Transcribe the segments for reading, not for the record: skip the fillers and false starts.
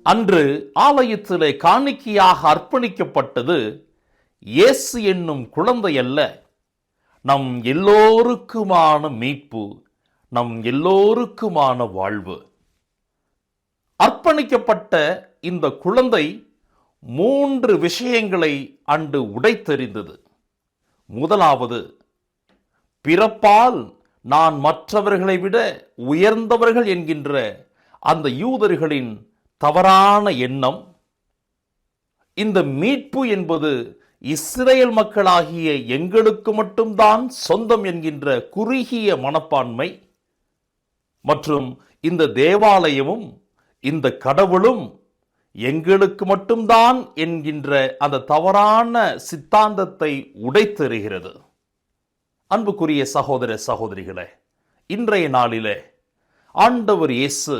அன்று ஆலயத்திலே காணிக்கையாக அர்ப்பணிக்கப்பட்டது இயேசு என்னும் குழந்தை அல்ல, நம் எல்லோருக்குமான மீட்பு, நம் எல்லோருக்குமான வாழ்வு. அர்ப்பணிக்கப்பட்ட இந்த குழந்தை 3 விஷயங்களை அன்று உடைத்தெறிந்தது. முதலாவது, பிறப்பால் நான் மற்றவர்களை விட உயர்ந்தவர்கள் என்கின்ற அந்த யூதர்களின் தவறான எண்ணம். இந்த மீட்பு என்பது இஸ்ரேல் மக்களாகிய எங்களுக்கு மட்டும்தான் சொந்தம் என்கின்ற குறுகிய மனப்பான்மை மற்றும் இந்த தேவாலயமும் இந்த கடவுளும் எங்களுக்கு மட்டும்தான் என்கின்ற அந்த தவறான சித்தாந்தத்தை உடைத்தெறிகிறது. அன்புக்குரிய சகோதர சகோதரிகளே, இன்றைய நாளிலே ஆண்டவர் இயேசு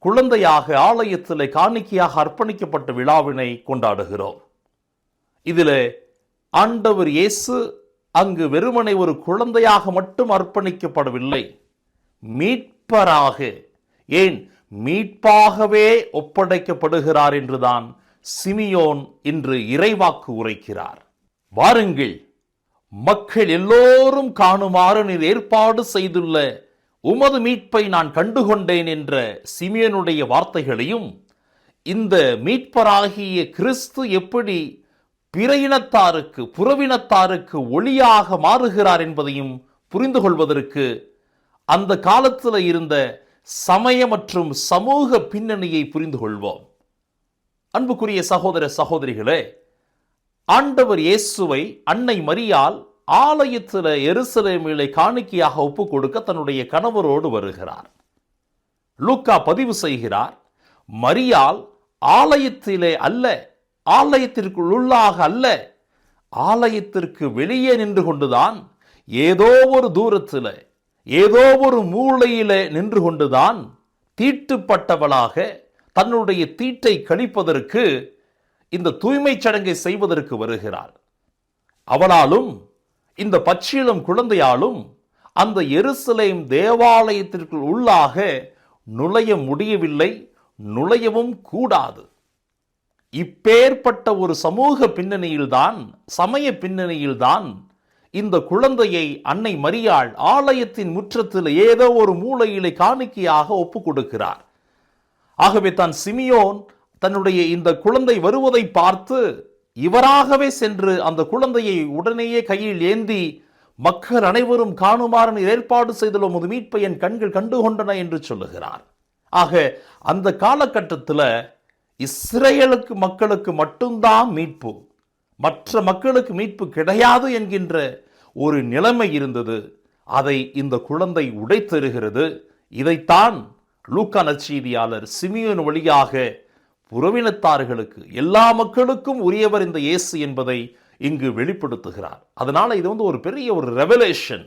குழந்தையாக ஆலயத்திலே காணிக்கையாக அர்ப்பணிக்கப்பட்ட விழாவினை கொண்டாடுகிறோம். இதிலே ஆண்டவர் இயேசு அங்கு வெறுமனை ஒரு குழந்தையாக மட்டும் அர்ப்பணிக்கப்படவில்லை, மீட்பராக, ஏன் மீட்பாகவே ஒப்படைக்கப்படுகிறார் என்றுதான் சிமியோன் இன்று இறைவாக்கு உரைக்கிறார். வாருங்கள், மக்கள் எல்லோரும் காணுமாறு நீர் ஏற்பாடு செய்துள்ள உமது மீட்பை நான் கண்டுகொண்டேன் என்ற சிமியோனுடைய வார்த்தைகளையும், இந்த மீட்பராகிய கிறிஸ்து எப்படி பிற இனத்தாருக்கு புறவினத்தாருக்கு ஒளியாக மாறுகிறார் என்பதையும் புரிந்து கொள்வதற்கு அந்த காலத்தில் இருந்த சமய மற்றும் சமூக பின்னணியை புரிந்து கொள்வோம். அன்புக்குரிய சகோதர சகோதரிகளே, ஆண்டவர் இயேசுவை அன்னை மரியாள் ஆலயத்தில் எருசலேமிலே காணிக்கையாக ஒப்புக் கொடுக்க தன்னுடைய கணவரோடு வருகிறார். லூக்கா பதிவு செய்கிறார், மரியாள் ஆலயத்திலே அல்ல, ஆலயத்திற்குள் உள்ளாக அல்ல, ஆலயத்திற்கு வெளியே நின்று கொண்டுதான், ஏதோ ஒரு தூரத்தில் ஏதோ ஒரு மூலையிலே நின்று கொண்டுதான் தீட்டுப்பட்டவளாக தன்னுடைய தீட்டை கழிப்பதற்கு, இந்த தூய்மை சடங்கை செய்வதற்கு வருகிறாள். அவளாலும் இந்த பச்சிளம் குழந்தையாலும் அந்த எருசலேம் தேவாலயத்திற்குள் உள்ளாக நுழைய முடியவில்லை, நுழையவும் கூடாது. இப்பேற்பட்ட ஒரு சமூக பின்னணியில்தான், சமய பின்னணியில்தான் இந்த குழந்தையை அன்னை மரியாள் ஆலயத்தின் முற்றத்தில் ஏதோ ஒரு மூலையிலே காணிக்கையாக ஒப்புக் கொடுக்கிறார். ஆகவே தான் சிமியோன் தன்னுடைய இந்த குழந்தை வருவதை பார்த்து இவராகவே சென்று அந்த குழந்தையை உடனேயே கையில் ஏந்தி, மக்கள் அனைவரும் காணுமாறு ஏற்பாடு செய்துள்ள உமது மீட்பை என் கண்கள் கண்டுகொண்டன என்று சொல்லுகிறார். ஆக அந்த காலகட்டத்தில் இஸ்ரேலுக்கு மக்களுக்கு மட்டும்தான் மீட்பு, மற்ற மக்களுக்கு மீட்பு கிடையாது என்கின்ற ஒரு நிலைமை இருந்தது. அதை இந்த குழந்தை உடைத்தெறுகிறது. இதைத்தான் லூக்கா நற்செய்தியாளர் சிமியோன் வழியாக புறவினத்தார்களுக்கு, எல்லா மக்களுக்கும் உரியவர் இந்த இயேசு என்பதை இங்கு வெளிப்படுத்துகிறார். அதனால இது ஒரு பெரிய ஒரு ரெவலேஷன்.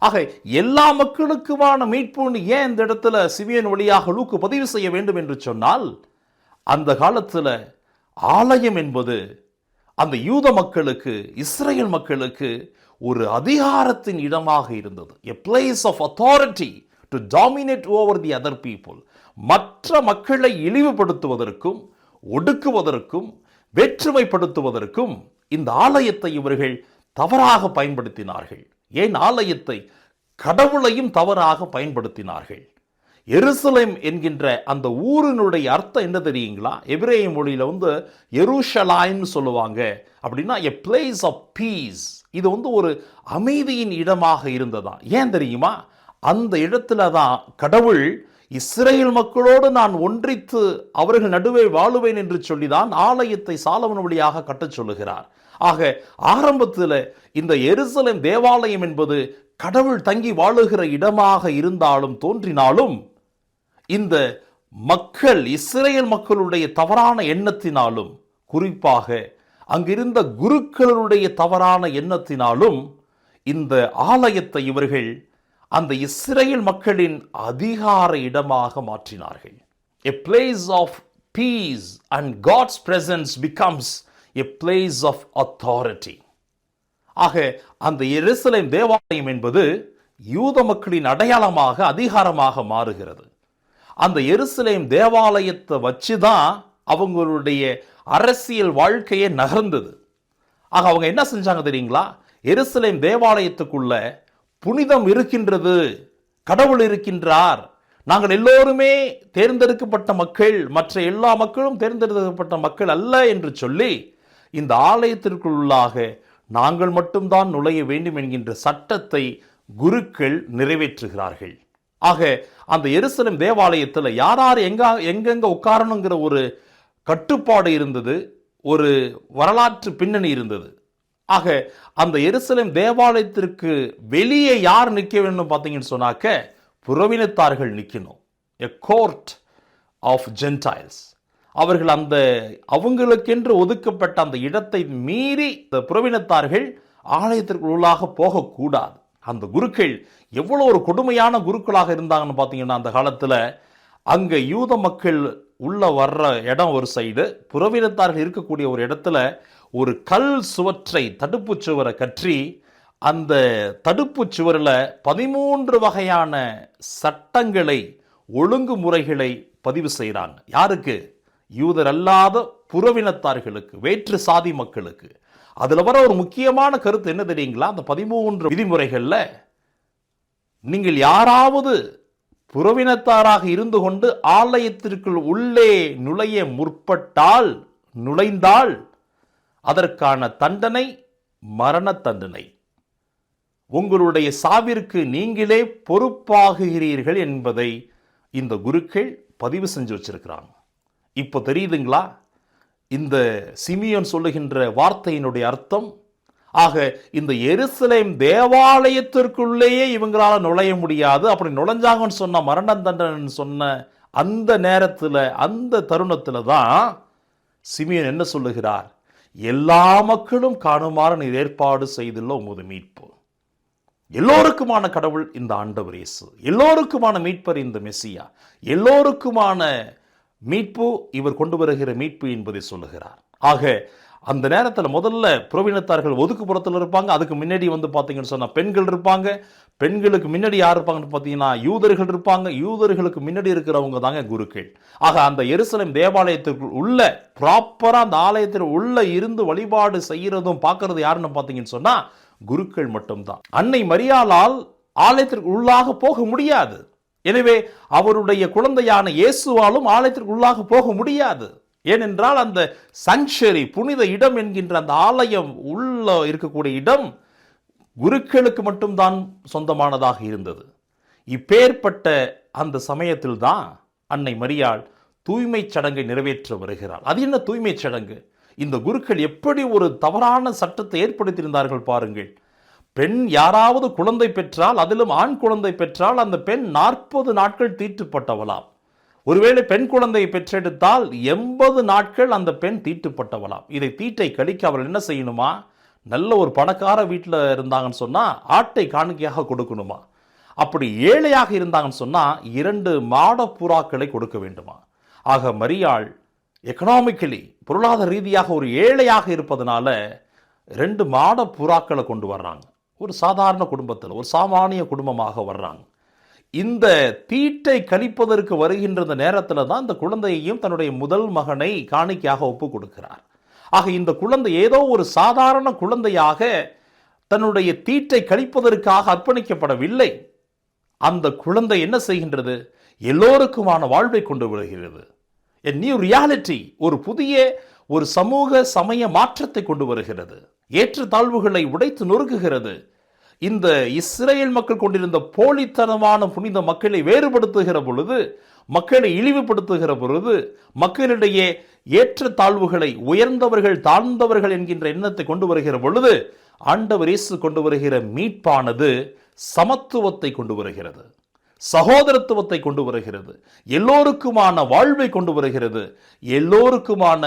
ஆக எல்லா மக்களுக்குமான மீட்புன்னு ஏன் இந்த இடத்துல சிமியோன் வழியாக லூக்கு பதிவு செய்ய வேண்டும் என்று சொன்னால், அந்த காலத்துல ஆலயம் என்பது அந்த யூத மக்களுக்கு, இஸ்ரேல் மக்களுக்கு ஒரு அதிகாரத்தின் இடமாக இருந்தது. A place of authority to dominate over the other people. மற்ற மக்களை இழிவுபடுத்துவதற்கும் ஒடுக்குவதற்கும் வேற்றுமைப்படுத்துவதற்கும் இந்த ஆலயத்தை இவர்கள் தவறாக பயன்படுத்தினார்கள். ஏன் ஆலயத்தை, கடவுளையும் தவறாக பயன்படுத்தினார்கள். எருசலேம் என்கின்ற அந்த ஊரினுடைய அர்த்தம் என்ன தெரியுங்களா? எபிரேய மொழியில எருஷலாய்ம்னு சொல்லுவாங்க. அப்படின்னா a place of peace. இது ஒரு அமைதியின் இடமாக இருந்ததா. ஏன் தெரியுமா? அந்த இடத்துல தான் கடவுள் இஸ்ரேல் மக்களோடு நான் ஒன்றித்து அவர்கள் நடுவே வாழுவேன் என்று சொல்லிதான் ஆலயத்தை சாலமோன் வழியாக கட்டச் சொல்லுகிறார். ஆக ஆரம்பத்தில் இந்த எருசலேம் தேவாலயம் என்பது கடவுள் தங்கி வாழுகிற இடமாக இருந்தாலும் தோன்றினாலும், இந்த மக்கள், இஸ்ரேல் மக்களுடைய தவறான எண்ணத்தினாலும், குறிப்பாக அங்கிருந்த குருக்களுடைய தவறான எண்ணத்தினாலும் இந்த ஆலயத்தை இவர்கள் அந்த இஸ்ரேல் மக்களின் அதிகார இடமாக மாற்றினார்கள். A place of peace and God's presence becomes a place of authority. ஆக அந்த எருசலேம் தேவாலயம் என்பது யூத மக்களின் அடையாளமாக, அதிகாரமாக மாறுகிறது. அந்த எருசலேம் தேவாலயத்தை வச்சுதான் அவங்களுடைய அரசியல் வாழ்க்கையே நகர்ந்தது. ஆக அவங்க என்ன செஞ்சாங்க தெரியுங்களா? எருசலேம் தேவாலயத்துக்குள்ள புனிதம் இருக்கின்றது, கடவுள் இருக்கின்றார், நாங்கள் எல்லோருமே தேர்ந்தெடுக்கப்பட்ட மக்கள், மற்ற எல்லா மக்களும் தேர்ந்தெடுக்கப்பட்ட மக்கள் அல்ல என்று சொல்லி இந்த ஆலயத்திற்குள்ளாக நாங்கள் மட்டும்தான் நுழைய வேண்டும் என்கின்ற சட்டத்தை குருக்கள் நிறைவேற்றுகிறார்கள். ஆக அந்த எருசலேம் தேவாலயத்தில் யார் யார் எங்கெங்க உட்காரணுங்கிற ஒரு கட்டுப்பாடு இருந்தது, ஒரு வரலாற்று பின்னணி இருந்தது. ஆக அந்த எருசலேம் தேவாலயத்திற்கு வெளியே யார் நிற்க வேண்டும் பார்த்தீங்கன்னு சொன்னாக்க புறவினத்தார்கள் நிற்கணும். A court of gentiles. அவர்கள் அந்த அவங்களுக்கென்று ஒதுக்கப்பட்ட அந்த இடத்தை மீறி இந்த புறவினத்தார்கள் ஆலயத்திற்குள்ளாக போகக்கூடாது. அந்த குருக்கள் எவ்வளோ ஒரு கொடுமையான குருக்களாக இருந்தாங்கன்னு பார்த்தீங்கன்னா, அந்த காலத்தில் அங்கே யூத மக்கள் உள்ள வர்ற இடம் ஒரு சைடு, புறவினத்தார்கள் இருக்கக்கூடிய ஒரு இடத்துல ஒரு கல் சுவற்றை, தடுப்பு சுவரை கற்றி அந்த தடுப்பு சுவரில் 13 வகையான சட்டங்களை, ஒழுங்குமுறைகளை பதிவு செய்கிறாங்க. யாருக்கு? யூதர் அல்லாத புறவினத்தார்களுக்கு, வேற்று சாதி மக்களுக்கு. அதில் வர ஒரு முக்கியமான கருத்து என்ன தெரியுங்களா? அந்த 13 விதிமுறைகளில் நீங்கள் யாராவது புறவினத்தாராக இருந்து கொண்டு ஆலயத்திற்குள் உள்ளே நுழைய முற்பட்டால், நுழைந்தால் அதற்கான தண்டனை மரண தண்டனை. உங்களுடைய சாவிற்கு நீங்களே பொறுப்பாகுகிறீர்கள் என்பதை இந்த குருக்கள் பதிவு செஞ்சு வச்சிருக்கிறாங்க. இப்போ தெரியுதுங்களா இந்த சிமியோன் சொல்லுகின்ற வார்த்தையினுடைய அர்த்தம்? ஆக இந்த எருசலேம் தேவாலயத்திற்குள்ளேயே இவங்களால நுழைய முடியாது. அப்படி நுழைஞ்சாங்கன்னு சொன்ன மரண தண்டனை சொன்ன அந்த நேரத்தில், அந்த தருணத்தில் தான் சிமியோன் என்ன சொல்லுகிறார்? எல்லா மக்களும் காணுமாறு நீர் ஏற்பாடு செய்துள்ள உமது மீட்பு. எல்லோருக்குமான கடவுள் இந்த ஆண்டவர் இயேசு, எல்லோருக்குமான மீட்பர் இந்த மெசியா, எல்லோருக்குமான மீட்பு இவர் கொண்டு வருகிற மீட்பு என்பதை சொல்லுகிறார். ஆக அந்த நேரத்தில் முதல்ல புறவினத்தார்கள் ஒதுக்குப்புறத்தில் இருப்பாங்க. அதுக்கு முன்னாடி பார்த்தீங்கன்னு சொன்னால் பெண்கள் இருப்பாங்க. பெண்களுக்கு முன்னாடி யார் இருப்பாங்கன்னு பார்த்தீங்கன்னா யூதர்கள் இருப்பாங்க. யூதர்களுக்கு முன்னாடி இருக்கிறவங்க தாங்க குருக்கள். ஆக அந்த எருசலேம் தேவாலயத்திற்குள் உள்ள ப்ராப்பராக அந்த ஆலயத்தில் உள்ள இருந்து வழிபாடு செய்கிறதும் பார்க்கறது யாருன்னு பார்த்தீங்கன்னு சொன்னால் குருக்கள் மட்டும்தான். அன்னை மரியாளால் ஆலயத்திற்கு உள்ளாக போக முடியாது. எனவே அவருடைய குழந்தையான இயேசுவாலும் ஆலயத்திற்கு உள்ளாக போக முடியாது. ஏனென்றால் அந்த சாங்சுவரி, புனித இடம் என்கின்ற அந்த ஆலயம் உள்ள இருக்கக்கூடிய இடம் குருக்களுக்கு மட்டும்தான் சொந்தமானதாக இருந்தது. இப்பேற்பட்ட அந்த சமயத்தில் தான் அன்னை மரியாள் தூய்மை சடங்கை நிறைவேற்ற வருகிறார். அது என்ன தூய்மை சடங்கு? இந்த குருக்கள் எப்படி ஒரு தவறான சட்டத்தை ஏற்படுத்தியிருந்தார்கள் பாருங்கள். பெண் யாராவது குழந்தை பெற்றால், அதிலும் ஆண் குழந்தை பெற்றால், அந்த பெண் 40 நாட்கள் தீட்டுப்பட்டவளாம். ஒருவேளை பெண் குழந்தையை பெற்றெடுத்தால் 80 நாட்கள் அந்த பெண் தீட்டுப்பட்டவளாம். இதை தீட்டை கழிக்க அவர்கள் என்ன செய்யணுமா? நல்ல ஒரு பணக்கார வீட்டில் இருந்தாங்கன்னு சொன்னால் ஆட்டை காணிக்கையாக கொடுக்கணுமா? அப்படி ஏழையாக இருந்தாங்கன்னு சொன்னால் 2 மாட புறாக்களை கொடுக்க வேண்டுமா? ஆக மரியாள் எக்கனாமிக்கலி, பொருளாதார ரீதியாக ஒரு ஏழையாக இருப்பதனால 2 மாட புறாக்களை கொண்டு வர்றாங்க. ஒரு சாதாரண குடும்பத்தில், ஒரு சாமானிய குடும்பமாக வர்றாங்க. இந்த தீட்டை கழிப்பதற்கு வருகின்ற நேரத்தில் தான் இந்த குழந்தையையும் தன்னுடைய முதல் மகனை காணிக்கையாக ஒப்பு கொடுக்கிறார். ஆக இந்த குழந்தை ஏதோ ஒரு சாதாரண குழந்தையாக தன்னுடைய தீட்டை கழிப்பதற்காக அர்ப்பணிக்கப்படவில்லை. அந்த குழந்தை என்ன செய்கின்றது? எல்லோருக்குமான வாழ்வை கொண்டு வருகிறது. A new reality, ஒரு புதிய ஒரு சமூக சமய மாற்றத்தை கொண்டு வருகிறது. ஏற்ற தாழ்வுகளை உடைத்து நொறுக்குகிறது. இந்த இஸ்ரேல் மக்கள் கொண்டிருந்த போலித்தனமான புனித மக்களை வேறுபடுத்துகிற பொழுது, மக்களை இழிவுபடுத்துகிற பொழுது, மக்களிடையே ஏற்ற தாழ்வுகளை, உயர்ந்தவர்கள் தாழ்ந்தவர்கள் என்கின்ற எண்ணத்தை கொண்டு வருகிற பொழுது, ஆண்டவர் இயேசு கொண்டு வருகிற மீட்பானது சமத்துவத்தை கொண்டு வருகிறது, சகோதரத்துவத்தை கொண்டு வருகிறது, எல்லோருக்குமான வாழ்வை கொண்டு வருகிறது, எல்லோருக்குமான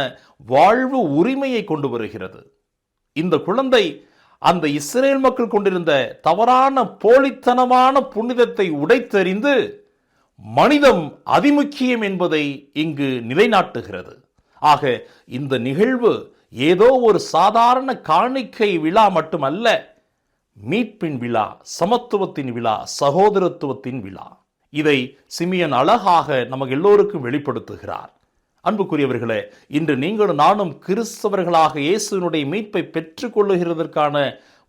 வாழ்வு உரிமையை கொண்டு வருகிறது. இந்த குழந்தை அந்த இஸ்ரேல் மக்கள் கொண்டிருந்த தவறான போலித்தனமான புனிதத்தை உடைத்தெறிந்து மனிதம் அதிமுக்கியம் என்பதை இங்கு நிலைநாட்டுகிறது. ஆக இந்த நிகழ்வு ஏதோ ஒரு சாதாரண காணிக்கை விழா மட்டுமல்ல, மீட்பின் விழா, சமத்துவத்தின் விழா, சகோதரத்துவத்தின் விழா. இதை சிமியன் அழகாக நமக்கு எல்லோருக்கும் வெளிப்படுத்துகிறார். அன்புக்குரியவர்களே, இன்று நீங்களும் நானும் கிறிஸ்தவர்களாக இயேசுவினுடைய மீட்பை பெற்றுக் கொள்ளுகிறதற்கான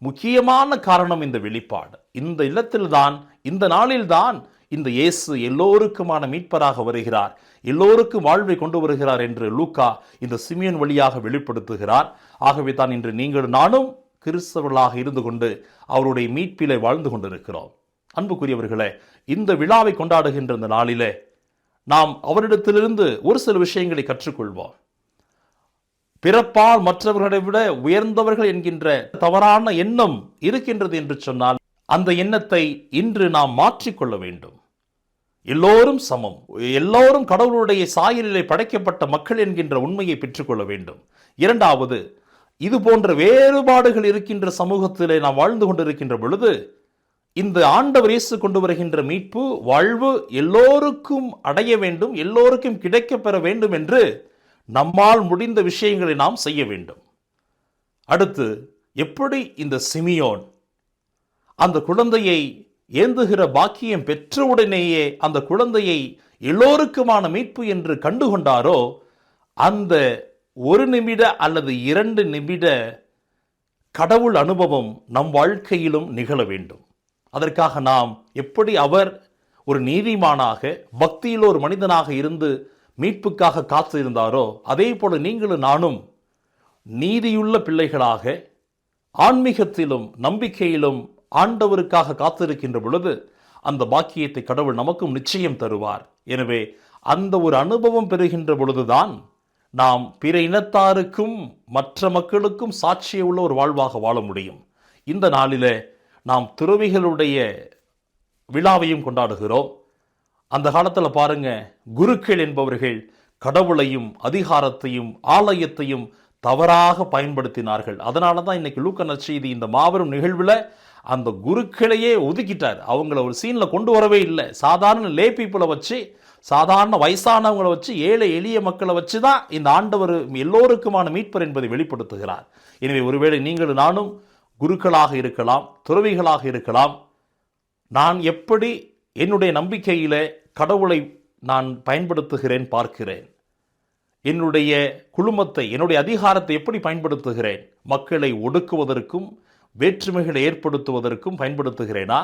முக்கியமான காரணம் இந்த வெளிப்பாடு. இந்த இல்லத்தில்தான், இந்த நாளில்தான் இந்த இயேசு எல்லோருக்குமான மீட்பராக வருகிறார், எல்லோருக்கும் வாழ்வை கொண்டு வருகிறார் என்று லூக்கா இந்த சிமியன் வழியாக வெளிப்படுத்துகிறார். ஆகவே தான் இன்று நீங்கள் நானும் கிறிஸ்தவர்களாக இருந்து கொண்டு அவருடைய மீட்பிலே வாழ்ந்து கொண்டிருக்கிறோம். அன்புக்குரியவர்களே, இந்த விழாவை கொண்டாடுகின்ற இந்த நாளிலே நாம் அவரிடத்திலிருந்து ஒரு சில விஷயங்களை கற்றுக்கொள்வோம். பிறப்பால் மற்றவர்களை விட உயர்ந்தவர்கள் என்கின்ற தவறான எண்ணம் இருக்கின்றது என்று சொன்னால் அந்த எண்ணத்தை இன்று நாம் மாற்றிக்கொள்ள வேண்டும். எல்லோரும் சமம், எல்லோரும் கடவுளுடைய சாயலிலே படைக்கப்பட்ட மக்கள் என்கின்ற உண்மையை பெற்றுக்கொள்ள வேண்டும். இரண்டாவது, இது போன்ற வேறுபாடுகள் இருக்கின்ற சமூகத்திலே நாம் வாழ்ந்து கொண்டிருக்கின்ற பொழுது இந்த ஆண்டவர் இயேசு கொண்டு வருகின்ற மீட்பு வாழ்வு எல்லோருக்கும் அடைய வேண்டும், எல்லோருக்கும் கிடைக்கப் பெற வேண்டும் என்று நம்மால் முடிந்த விஷயங்களை நாம் செய்ய வேண்டும். அடுத்து, எப்படி இந்த சிமியோன் அந்த குழந்தையை ஏந்துகிற பாக்கியம் பெற்றவுடனேயே அந்த குழந்தையை எல்லோருக்குமான மீட்பு என்று கண்டுகொண்டாரோ, அந்த 1 நிமிட அல்லது 2 நிமிட கடவுள் அனுபவம் நம் வாழ்க்கையிலும் நிகழ வேண்டும். அதற்காக நாம் எப்படி அவர் ஒரு நீதிமானாக பக்தியில் ஒரு மனிதனாக இருந்து மீட்புக்காக காத்து இருந்தாரோ, அதே போல நீங்களும் நானும் நீதியுள்ள பிள்ளைகளாக ஆன்மீகத்திலும் நம்பிக்கையிலும் ஆண்டவருக்காக காத்திருக்கின்ற பொழுது அந்த பாக்கியத்தை கடவுள் நமக்கும் நிச்சயம் தருவார். எனவே அந்த ஒரு அனுபவம் பெறுகின்ற பொழுதுதான் நாம் பிற இனத்தாருக்கும் மற்ற மக்களுக்கும் சாட்சிய உள்ள ஒரு வாழ்வாக வாழ முடியும். இந்த நாளிலே நாம் துறவிகளுடைய விழாவையும் கொண்டாடுகிறோம். அந்த காலத்தில் பாருங்க, குருக்கள் என்பவர்கள் கடவுளையும் அதிகாரத்தையும் ஆலயத்தையும் தவறாக பயன்படுத்தினார்கள். அதனால தான் இன்னைக்கு லூக்கா நற்செய்தி இந்த மாபெரும் நிகழ்வில் அந்த குருக்களையே ஒதுக்கிட்டார். அவங்கள ஒரு சீனில் கொண்டு வரவே இல்லை. சாதாரண லே பீப்புளை வச்சு, சாதாரண வயசானவங்களை வச்சு, ஏழை எளிய மக்களை வச்சு தான் இந்த ஆண்டவர் எல்லோருக்குமான மீட்பர் என்பதை வெளிப்படுத்துகிறார். எனவே ஒருவேளை நீங்கள் நானும் குருக்களாக இருக்கலாம், துறவிகளாக இருக்கலாம். நான் எப்படி என்னுடைய நம்பிக்கையிலே கடவுளை நான் பயன்படுத்துகிறேன் பார்க்கிறேன். என்னுடைய குழுமத்தை, என்னுடைய அதிகாரத்தை எப்படி பயன்படுத்துகிறேன்? மக்களை ஒடுக்குவதற்கும் வேற்றுமைகளை ஏற்படுத்துவதற்கும் பயன்படுத்துகிறேனா,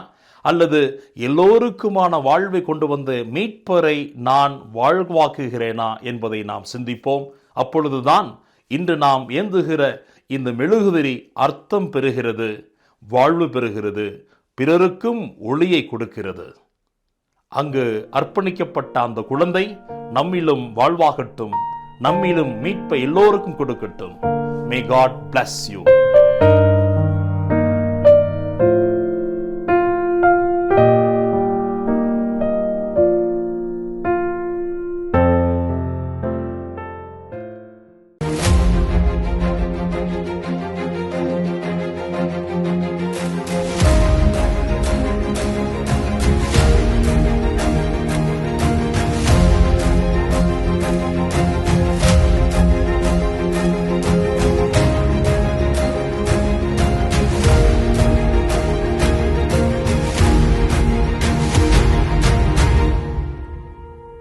அல்லது எல்லோருக்குமான வாழ்வை கொண்டு வந்து மீட்பரை நான் வாழ்வாக்குகிறேனா என்பதை நாம் சிந்திப்போம். அப்பொழுதுதான் இன்று நாம் ஏந்துகிற இந்த மெழுகுதிரி அர்த்தம் பெறுகிறது, வாழ்வு பெறுகிறது, பிறருக்கும் ஒளியை கொடுக்கிறது. அங்கு அர்ப்பணிக்கப்பட்ட அந்த குழந்தை நம்மிலும் வாழ்வாகட்டும், நம்மிலும் மீட்பை எல்லோருக்கும் கொடுக்கட்டும். May God bless you.